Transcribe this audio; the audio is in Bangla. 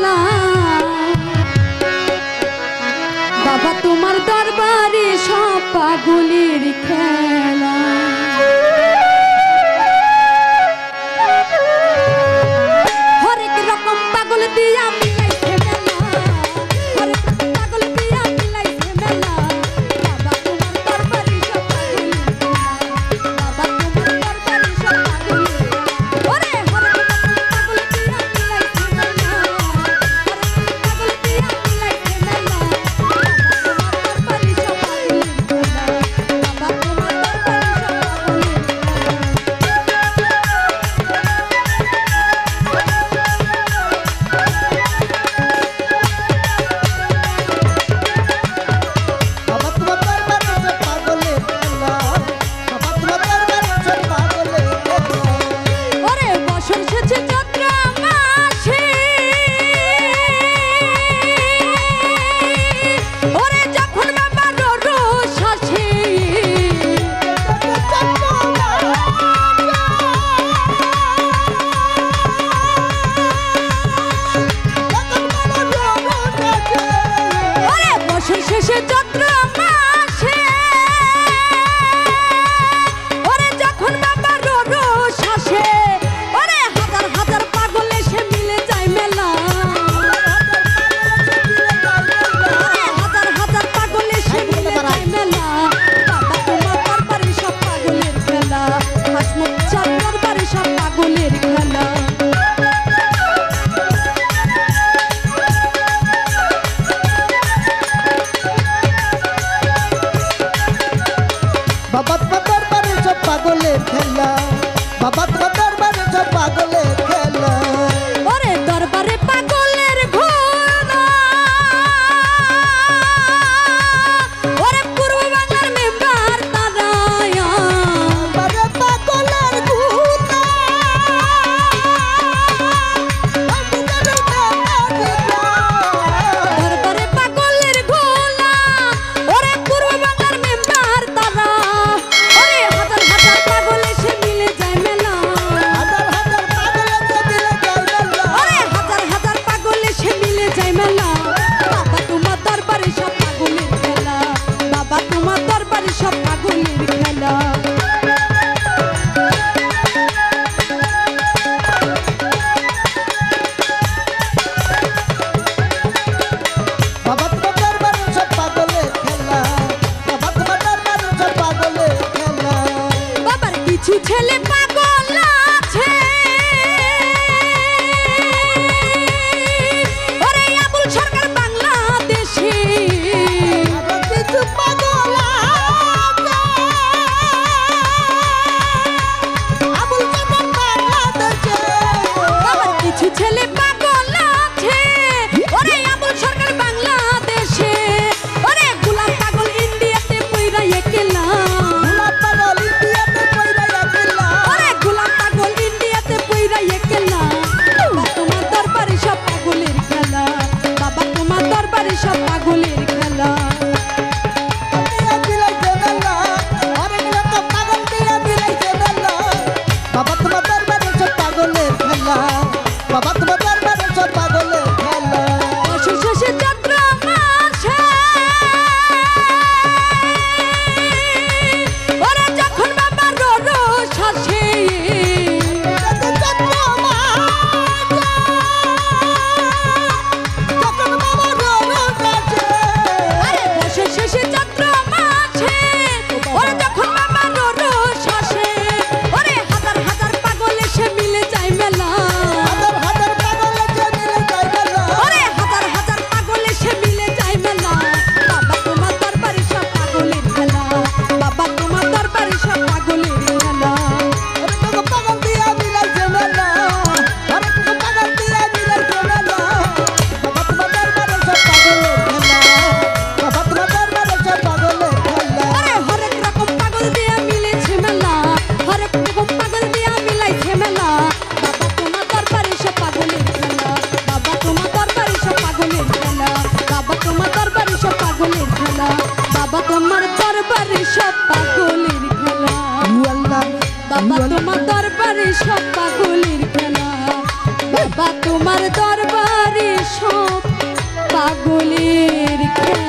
খেলা বাবা তোমার দরবারে সব পাগলের খেলা হরেক রকম পাগল দিয়া মিলাইছে মেলা হরেক রকম পাগল দিয়া মিলাইছে মেলা বাবা তোমার দরবারে সব পাগলের বাবা তোমার দরবারে সব পাগলের ওরে হরেক রকম পাগল দিয়া মিলাইছে মেলা হরেক রকম পাগল দিয়া মিলাইছে মেলা बाबा तुम्हार दरबारे सब पागलेर खेला ओरे दरबारे पागलेर घोड़ा ओरे पूर्व बांगलार मेम्बर ताराया दरबारे पागलेर घोड़ा दरबारे पागलेर घोड़ा ओरे पूर्व बांगलार मेम्बर तारा ओरे हजार हजार पागल एसे मिले যায় মেলা ओरे हजार हजार पागल एसे मिले যায় মেলা बाबा তোমার দরবারে সব পাগলের খেলা बाबा তোমার দরবারে সব পাগলের খেলা बाबा तुम्हार दरबारे सब पागलेर खेला बाबा तुम्हार दरबारे सब पागलेर खेला বাবার কিছু ছেলে পাগল আছে ওরে আবুল সরকার বাংলাদেশে কিছু পাগল আবুল সরকার বাংলাদেশে বাবার কিছু ছেলে পাগল আছে ওরে আবুল সরকার বাংলাদেশে ওরে গোলাপ পাগল ইন্ডিয়াতে পইরা একলা গোলাপ পাগল ইন্ডিয়াতে পয়রা গেলা ওরে গোলাপ পাগল ইন্ডিয়াতে পইরা একলা বাবা তোমার দরবারে সব পাগলের খেলা বাবা তোমার দরবারে সব পাগলের খেলা দিয়া বিলাইছে মেলা অনেক লোক পাগল দিয়া বিলাইছে মেলা বাবা তোমার দরবারে সব পাগলের খেলা বাবা তোমার দরবারে সব পাগলের খেলা বছর শেষে চৈত্র মাসে ওরে যখন বাবা রোজ হাসে আরে বছর শেষে চৈত্র মাসে ওরে যখন বাবা রোজ হাসে ওরে হাজার হাজার পাগল এসে মিলে যায় মেলা ওরে হাজার হাজার পাগল এসে মিলে যায় মেলা বাবা তোমার দরবারে সব পাগলের খেলা বাবা তোমার দরবারে সব পাগলের খেলা আরে হরেক রকম পাগল দিয়া মিলেছে মেলা হরেক রকম পাগল দিয়া মিলাইছে মেলা বাবা তোমার দরবারে সব পাগলের খেলা বাবা তোমার দরবারে সব পাগলের খেলা বাবা তোমার দরবারে সব পাগলের খেলা বাবা তোমার দরবারে সব পাগলের খেলা বাবা তোমার দরবারে সব পাগলের খেলা বাবা তোমার দরবারে খেলা